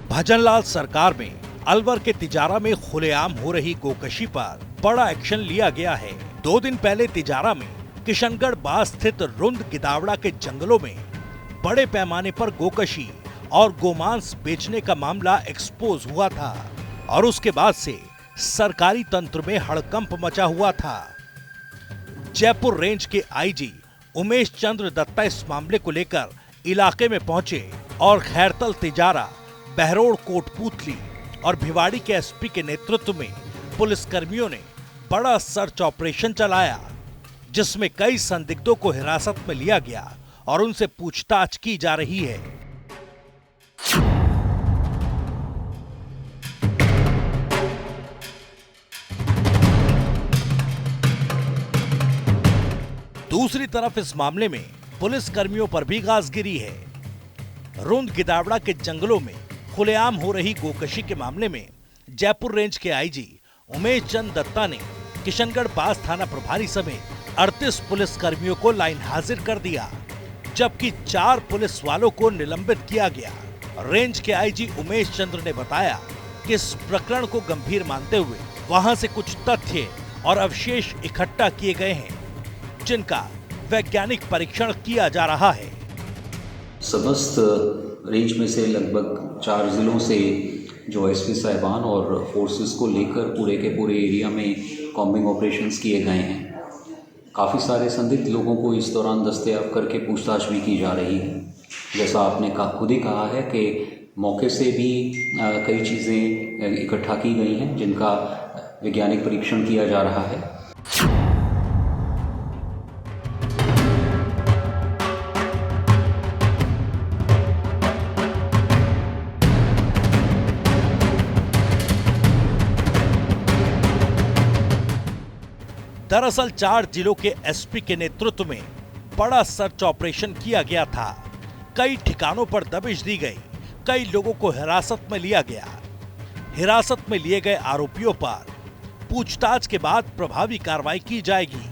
भजनलाल सरकार में अलवर के तिजारा में खुलेआम हो रही गोकशी पर बड़ा एक्शन लिया गया है। 2 दिन पहले तिजारा में किशनगढ़ बास स्थित रुंद गिदावड़ा के जंगलों में बड़े पैमाने पर गोकशी और गोमांस बेचने का मामला एक्सपोज हुआ था और उसके बाद से सरकारी तंत्र में हड़कंप मचा हुआ था। जयपुर रेंज के आईजी उमेश चंद्र दत्ता इस मामले को लेकर इलाके में पहुंचे और खैरतल तिजारा, बहरोड़ कोटपूतली और भिवाड़ी के एसपी के नेतृत्व में पुलिसकर्मियों ने बड़ा सर्च ऑपरेशन चलाया, जिसमें कई संदिग्धों को हिरासत में लिया गया और उनसे पूछताछ की जा रही है। दूसरी तरफ इस मामले में पुलिस कर्मियों पर भी गाज गिरी है। रुंद गिदावड़ा के जंगलों में खुलेआम हो रही गोकशी के मामले में जयपुर रेंज के आईजी उमेश चंद दत्ता ने किशनगढ़ बास थाना प्रभारी समेत 38 पुलिस कर्मियों को लाइन हाजिर कर दिया, जबकि 4 पुलिस वालों को निलंबित किया गया। रेंज के आईजी उमेश चंद्र ने बताया कि इस प्रकरण को गंभीर मानते हुए वहां से कुछ तथ्य और अवशेष इकट्ठा किए गए हैं, जिनका वैज्ञानिक परीक्षण किया जा रहा है। समस्त रेंज में से लगभग 4 जिलों से जो एसपी साहिबान और फोर्सेस को लेकर पूरे के पूरे एरिया में कॉम्बिंग ऑपरेशंस किए गए हैं। काफ़ी सारे संदिग्ध लोगों को इस दौरान दस्तयाब करके पूछताछ भी की जा रही है। जैसा आपने खुद ही कहा है कि मौके से भी कई चीज़ें इकट्ठा की गई हैं, जिनका वैज्ञानिक परीक्षण किया जा रहा है। दरअसल 4 जिलों के एसपी के नेतृत्व में बड़ा सर्च ऑपरेशन किया गया था। कई ठिकानों पर दबिश दी गई, कई लोगों को हिरासत में लिया गया। हिरासत में लिए गए आरोपियों पर पूछताछ के बाद प्रभावी कार्रवाई की जाएगी।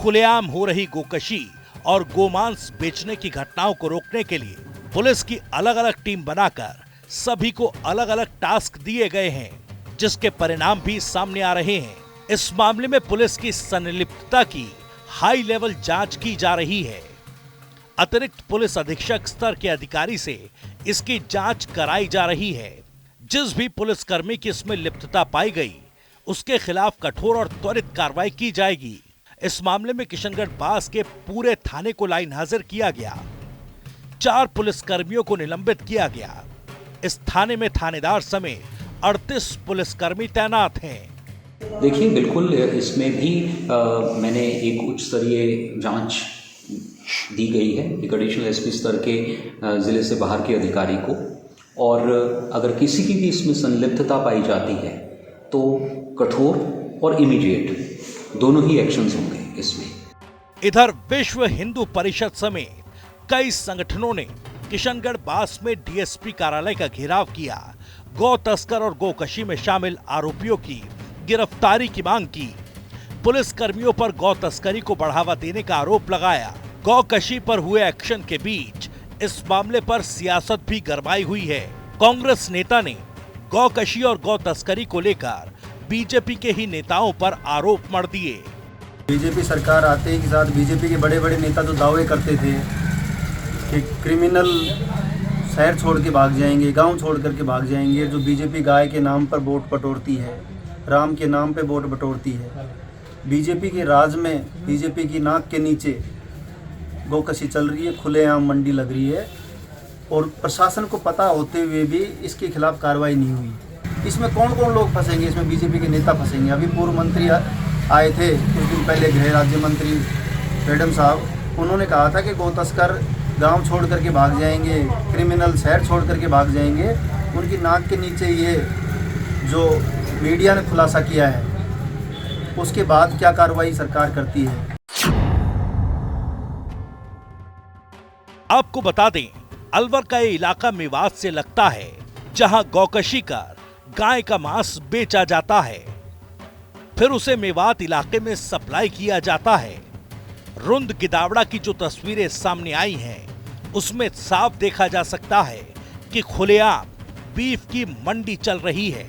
खुलेआम हो रही गोकशी और गोमांस बेचने की घटनाओं को रोकने के लिए पुलिस की अलग अलग टीम बनाकर सभी को अलग अलग टास्क दिए गए हैं, जिसके परिणाम भी सामने आ रहे हैं। इस मामले में पुलिस की संलिप्तता की हाई लेवल जांच की जा रही है। अतिरिक्त पुलिस अधीक्षक स्तर के अधिकारी से इसकी जांच कराई जा रही है। जिस भी पुलिसकर्मी की इसमें लिप्तता पाई गई, उसके खिलाफ कठोर और त्वरित कार्रवाई की जाएगी। इस मामले में किशनगढ़ बास के पूरे थाने को लाइन हाजिर किया गया। 4 पुलिसकर्मियों को निलंबित किया गया। इस थाने में थानेदार समेत 38 पुलिसकर्मी तैनात हैं। देखिए, बिल्कुल इसमें भी मैंने एक उच्च स्तरीय जांच दी गई है एक एडिशनल एसपी स्तर के ज़िले से बाहर के अधिकारी को, और अगर किसी की भी इसमें संलिप्तता पाई जाती है तो कठोर और इमीडिएट दोनों ही एक्शंस होंगे इसमें। इधर विश्व हिंदू परिषद समेत कई संगठनों ने किशनगढ़ बास में डीएसपी कार्यालय का घेराव किया, गौ तस्कर और गोकशी में शामिल आरोपियों की गिरफ्तारी की मांग की। पुलिस कर्मियों पर गौ तस्करी को बढ़ावा देने का आरोप लगाया। गौकशी पर हुए एक्शन के बीच इस मामले पर सियासत भी गरमाई हुई है। कांग्रेस नेता ने गौकशी और गौ तस्करी को लेकर बीजेपी के ही नेताओं पर आरोप मढ़ दिए। बीजेपी सरकार आते ही के साथ बीजेपी के बड़े बड़े नेता तो दावे करते थे कि क्रिमिनल शहर छोड़ के भाग जाएंगे, गांव छोड़ करके भाग जाएंगे। जो बीजेपी गाय के नाम पर वोट बटोरती है, राम के नाम पे वोट बटोरती है। बीजेपी के राज में बीजेपी की नाक के नीचे गोकशी चल रही है, खुलेआम मंडी लग रही है, और प्रशासन को पता होते हुए भी इसके खिलाफ कार्रवाई नहीं हुई। इसमें कौन कौन लोग फंसेंगे? इसमें बीजेपी के नेता फंसेंगे। अभी पूर्व मंत्री आए थे कुछ दिन पहले, गृह राज्य मंत्री मैडम साहब, उन्होंने कहा था कि गौ तस्कर गाँव छोड़ करके भाग जाएंगे, क्रिमिनल शहर छोड़ करके भाग जाएंगे। उनकी नाक के नीचे ये जो मीडिया ने खुलासा किया है, उसके बाद क्या कार्रवाई सरकार करती है। आपको बता दें, अलवर का ये इलाका मेवात से लगता है, जहां गौकशी कर गाय का मांस बेचा जाता है, फिर उसे मेवात इलाके में सप्लाई किया जाता है। रुंद गिदावड़ा की जो तस्वीरें सामने आई हैं, उसमें साफ देखा जा सकता है कि खुलेआम बीफ की मंडी चल रही है,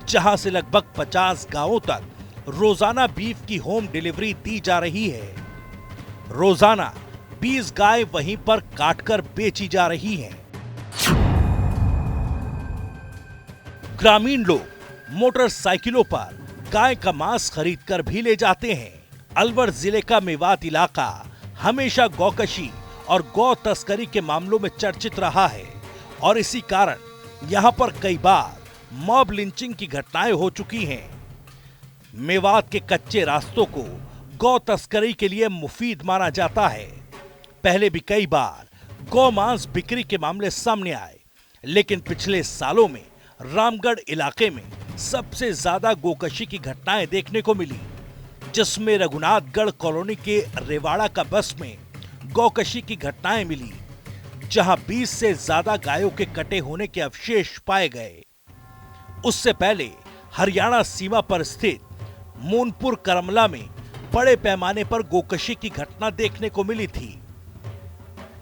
जहां से लगभग 50 गांवों तक रोजाना बीफ की होम डिलीवरी दी जा रही है। रोजाना 20 गाय वहीं पर काटकर बेची जा रही हैं। ग्रामीण लोग मोटरसाइकिलों पर गाय का मांस खरीदकर भी ले जाते हैं। अलवर जिले का मेवात इलाका हमेशा गौकशी और गौ तस्करी के मामलों में चर्चित रहा है और इसी कारण यहां पर कई बार मॉब लिंचिंग की घटनाएं हो चुकी हैं। मेवात के कच्चे रास्तों को गौ तस्करी के लिए मुफीद माना जाता है। पहले भी कई बार गौ मांस बिक्री के मामले सामने आए, लेकिन पिछले सालों में रामगढ़ इलाके में सबसे ज्यादा गोकशी की घटनाएं देखने को मिली, जिसमें रघुनाथगढ़ कॉलोनी के रेवाड़ा का बस में गौकशी की घटनाएं मिली, जहां 20 से ज्यादा गायों के कटे होने के अवशेष पाए गए। उससे पहले हरियाणा सीमा पर स्थित मूनपुर करमला में बड़े पैमाने पर गोकशी की घटना देखने को मिली थी,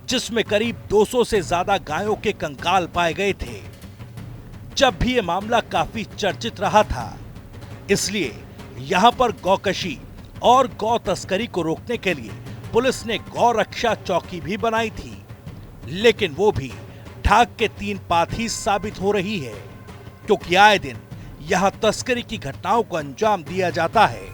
जिसमें करीब 200 से ज्यादा गायों के कंकाल पाए गए थे। जब भी यह मामला काफी चर्चित रहा था, इसलिए यहां पर गौकशी और गौ तस्करी को रोकने के लिए पुलिस ने गौ रक्षा चौकी भी बनाई थी, लेकिन वो भी ढाक के 3 पात ही साबित हो रही है, क्योंकि आए दिन यहां तस्करी की घटनाओं को अंजाम दिया जाता है।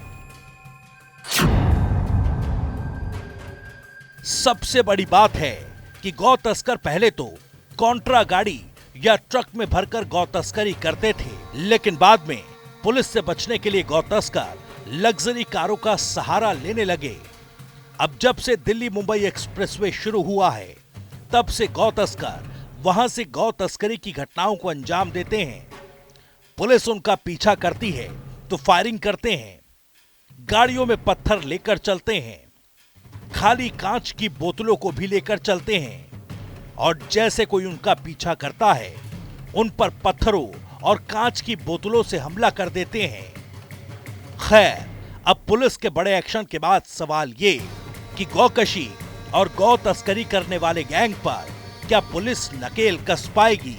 सबसे बड़ी बात है कि गौ तस्कर पहले तो कॉन्ट्रा गाड़ी या ट्रक में भरकर गौ तस्करी करते थे, लेकिन बाद में पुलिस से बचने के लिए गौ तस्कर लग्जरी कारों का सहारा लेने लगे। अब जब से दिल्ली मुंबई एक्सप्रेसवे शुरू हुआ है, तब से गौ तस्कर वहां से गौ तस्करी की घटनाओं को अंजाम देते हैं। पुलिस उनका पीछा करती है तो फायरिंग करते हैं, गाड़ियों में पत्थर लेकर चलते हैं, खाली कांच की बोतलों को भी लेकर चलते हैं और जैसे कोई उनका पीछा करता है, उन पर पत्थरों और कांच की बोतलों से हमला कर देते हैं। खैर, अब पुलिस के बड़े एक्शन के बाद सवाल ये कि गौकशी और गौ तस्करी करने वाले गैंग पर क्या पुलिस नकेल कस पाएगी?